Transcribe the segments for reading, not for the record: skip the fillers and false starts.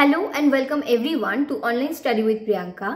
Hello and welcome everyone two online study with Priyanka.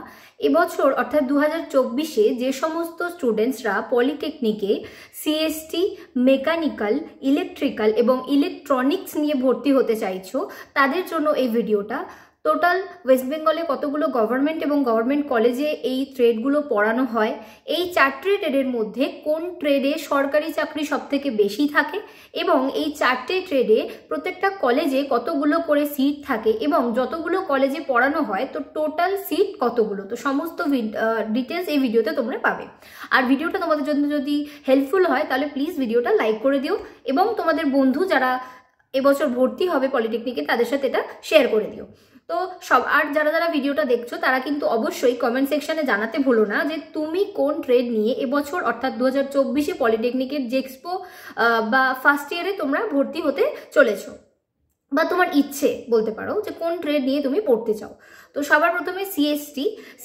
এবছর অর্থাৎ 2024-এ যে সমস্ত স্টুডেন্টসরা পলিটেকনিকে সিএসটি, মেকানিক্যাল, ইলেকট্রিক্যাল এবং ইলেকট্রনিক্স নিয়ে ভর্তি হতে চাইছো তাদের জন্য এই ভিডিওটা। টোটাল ওয়েস্ট বেঙ্গলে কতগুলো গভর্নমেন্ট এবং গভর্নমেন্ট কলেজে এই ট্রেডগুলো পড়ানো হয়, এই চারটে ট্রেডের মধ্যে কোন ট্রেডে সরকারি চাকরি সবথেকে বেশি থাকে এবং এই চারটে ট্রেডে প্রত্যেকটা কলেজে কতগুলো করে সিট থাকে এবং যতগুলো কলেজে পড়ানো হয় তো টোটাল সিট কতগুলো, তো সমস্ত ডিটেলস এই ভিডিওতে তোমরা পাবে। আর ভিডিওটা তোমাদের জন্য যদি হেল্পফুল হয় তাহলে প্লিজ ভিডিওটা লাইক করে দিও এবং তোমাদের বন্ধু যারা এবছর ভর্তি হবে পলিটেকনিকে তাদের সাথে এটা শেয়ার করে দিও। তো আর যারা ভিডিওটা দেখছো তারা কিন্তু অবশ্যই কমেন্ট সেকশনে জানাতে ভুলো না যে তুমি কোন ট্রেড নিয়ে এবছর অর্থাৎ 2024-এ পলিটেকনিকের জেক্সপো বা ফার্স্ট ইয়ারে তোমরা ভর্তি হতে চলেছো, বা তোমার ইচ্ছে বলতে পারো যে কোন ট্রেড নিয়ে তুমি পড়তে চাও। তো সবার প্রথমে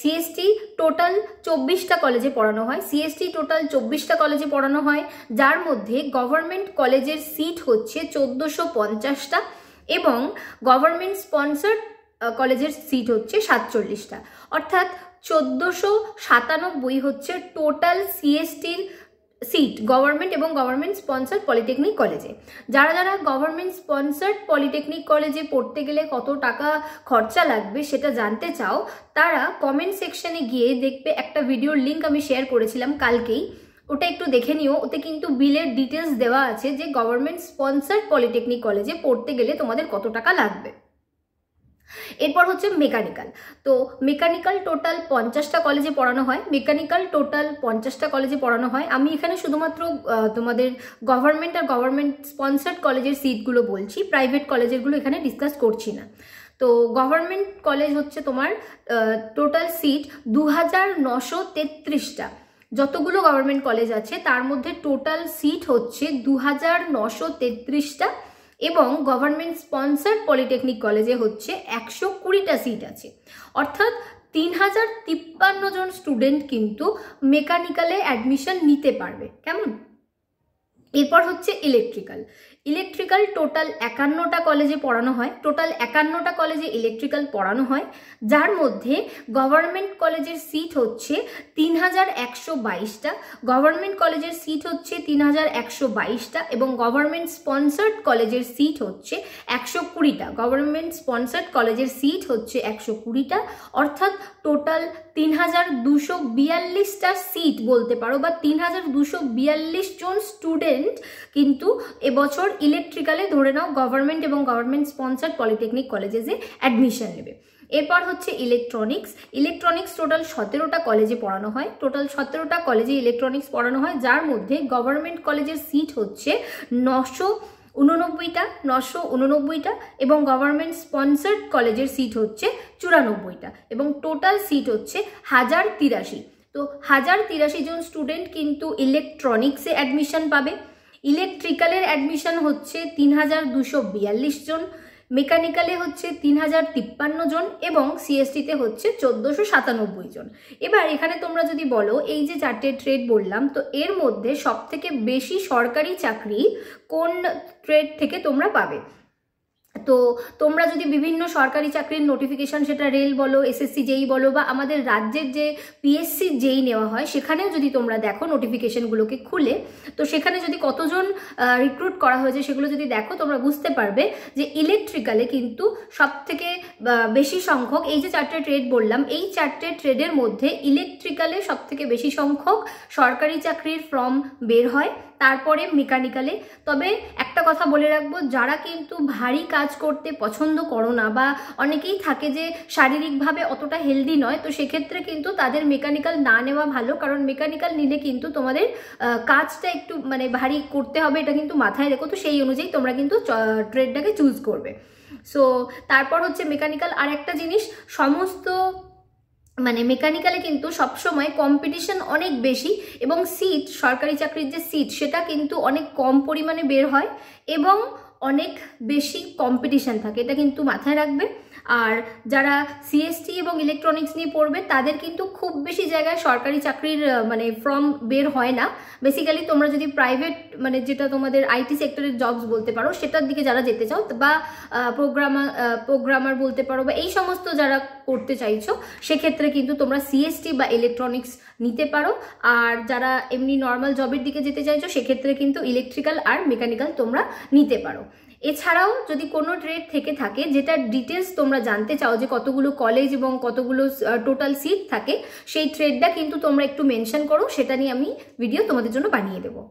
সিএসটি টোটাল 24টা কলেজে পড়ানো হয়। সিএসটি টোটাল 24টা কলেজে পড়ানো হয়, যার মধ্যে গভর্নমেন্ট কলেজের সিট হচ্ছে 1450টা এবং গভর্নমেন্ট স্পন্সার্ড কলেজের সিট হচ্ছে 47টা, অর্থাৎ 1497 হচ্ছে টোটাল সিএসটির সিট গভর্নমেন্ট এবং গভর্নমেন্ট স্পন্সার্ড পলিটেকনিক কলেজে। যারা গভর্নমেন্ট স্পন্সার্ড পলিটেকনিক কলেজে পড়তে গেলে কত টাকা খরচা লাগবে সেটা জানতে চাও, তারা কমেন্ট সেকশনে গিয়ে দেখবে একটা ভিডিওর লিঙ্ক আমি শেয়ার করেছিলাম কালকেই, ওটা একটু দেখে নিও। ওতে কিন্তু বিলের ডিটেলস দেওয়া আছে যে গভর্নমেন্ট স্পন্সার্ড পলিটেকনিক কলেজে পড়তে গেলে তোমাদের কত টাকা লাগবে। এরপর হচ্ছে মেকানিক্যাল। তো মেকানিক্যাল টোটাল 50টা কলেজে পড়ানো হয়। আমি এখানে শুধুমাত্র তোমাদের গভর্নমেন্ট আর গভর্নমেন্ট স্পন্সার্ড কলেজের সিটগুলো বলছি, প্রাইভেট কলেজেরগুলো এখানে ডিসকাস করছি না। তো গভর্নমেন্ট কলেজ হচ্ছে তোমার টোটাল সিট 2933টা। যতগুলো গভর্নমেন্ট কলেজ আছে তার মধ্যে টোটাল সিট হচ্ছে 2933টা এবং গভর্নমেন্ট স্পন্সার্ড পলিটেকনিক কলেজে হচ্ছে 120টা সিট আছে, অর্থাৎ 3053 জন স্টুডেন্ট কিন্তু মেকানিক্যালে অ্যাডমিশন নিতে পারবে। কেমন? এরপর হচ্ছে ইলেকট্রিক্যাল টোটাল 51টা কলেজে পড়ানো হয়। ইলেকট্রিক্যাল পড়ানো হয়, যার মধ্যে গভর্নমেন্ট কলেজের সিট হচ্ছে 3122টা, গভর্নমেন্ট কলেজের সিট হচ্ছে 3122টা এবং গভর্নমেন্ট স্পন্সার্ড কলেজের সিট হচ্ছে 120টা। অর্থাৎ টোটাল 3242টা সিট বলতে পারো, বা 3242 জন স্টুডেন্ট কিন্তু এবছর ইলেকট্রিক্যালে ধরে নাও গভর্নমেন্ট এবং গভর্নমেন্ট স্পন্সার্ড পলিটেকনিক কলেজে অ্যাডমিশন নেবে। এরপর হচ্ছে ইলেকট্রনিক্স টোটাল 17টা কলেজে পড়ানো হয়। ইলেকট্রনিক্স পড়ানো হয়, যার মধ্যে গভর্নমেন্ট কলেজের সিট হচ্ছে 989টা এবং গভর্নমেন্ট স্পন্সার্ড কলেজের সিট হচ্ছে 94টা এবং টোটাল সিট হচ্ছে 1083। তো 1083 জন স্টুডেন্ট কিন্তু ইলেকট্রনিক্সে অ্যাডমিশন পাবে। ইলেকট্রিক্যালের অ্যাডমিশন হচ্ছে 3242 জন, মেকানিক্যালে হচ্ছে 3053 জন এবং সিএসটিতে হচ্ছে 1497 জন। এবার এখানে তোমরা যদি বলো এই যে চারটে ট্রেড বললাম, তো এর মধ্যে সব থেকে বেশি সরকারি চাকরি কোন ট্রেড থেকে তোমরা পাবে? তো তোমরা যদি বিভিন্ন সরকারি চাকরির নোটিফিকেশন, সেটা রেল বলো, এসএসসি যেই বলো, বা আমাদের রাজ্যের যে পিএসসি যেই নেওয়া হয় সেখানেও যদি তোমরা দেখো নোটিফিকেশনগুলোকে খুলে, তো সেখানে যদি কতজন রিক্রুট করা হয়েছে সেগুলো যদি দেখো তোমরা বুঝতে পারবে যে ইলেকট্রিক্যালে কিন্তু সব থেকে বেশি সংখ্যক, এই যে চারটে ট্রেড বললাম এই চারটে ট্রেডের মধ্যে ইলেকট্রিক্যালে সব থেকে বেশি সংখ্যক সরকারি চাকরির ফর্ম বের হয়, তারপরে মেকানিক্যালে। তবে একটা কথা বলে রাখবো, যারা কিন্তু ভারী কাজ করতে পছন্দ করো না বা অনেকেই থাকে যে শারীরিকভাবে অতটা হেলদি নয়, তো সেক্ষেত্রে কিন্তু তাদের মেকানিক্যাল না নেওয়া ভালো, কারণ মেকানিক্যাল নিলে কিন্তু তোমাদের কাজটা একটু মানে ভারী করতে হবে, এটা কিন্তু মাথায় রেখো। তো সেই অনুযায়ী তোমরা কিন্তু ট্রেডটাকে চুজ করবে। সো তারপর হচ্ছে মেকানিক্যাল। আর একটা জিনিস, সমস্ত মেকানিক্যালে কিন্তু সবসময় কম্পিটিশন অনেক বেশি এবং সিট, সরকারি চাকরির যে সিট সেটা কিন্তু অনেক কম পরিমাণে বের হয় এবং অনেক বেশি কম্পিটিশন থাকে, এটা কিন্তু মাথায় রাখবে। আর যারা সিএসটি এবং ইলেকট্রনিক্স নিয়ে পড়বে তাদের কিন্তু খুব বেশি জায়গায় সরকারি চাকরির মানে ফর্ম বের হয় না। বেসিক্যালি তোমরা যদি প্রাইভেট মানে যেটা তোমাদের আইটি সেক্টরের জবস বলতে পারো সেটার দিকে যারা যেতে চাও বা প্রোগ্রামার বলতে পারো বা এই সমস্ত যারা করতে চাইছো সেক্ষেত্রে কিন্তু তোমরা সিএসটি বা ইলেকট্রনিক্স নিতে পারো। আর যারা এমনি নর্মাল জবের দিকে যেতে চাইছো সেক্ষেত্রে কিন্তু ইলেকট্রিক্যাল আর মেকানিক্যাল তোমরা নিতে পারো। এছাড়াও যদি কোনো ট্রেড থেকে থাকে যেটার ডিটেলস তোমরা জানতে চাও যে কতগুলো কলেজ এবং কতগুলো টোটাল সিট থাকে, সেই ট্রেডটা কিন্তু তোমরা একটু মেনশন করো, সেটা নিয়ে আমি ভিডিও তোমাদের জন্য বানিয়ে দেবো।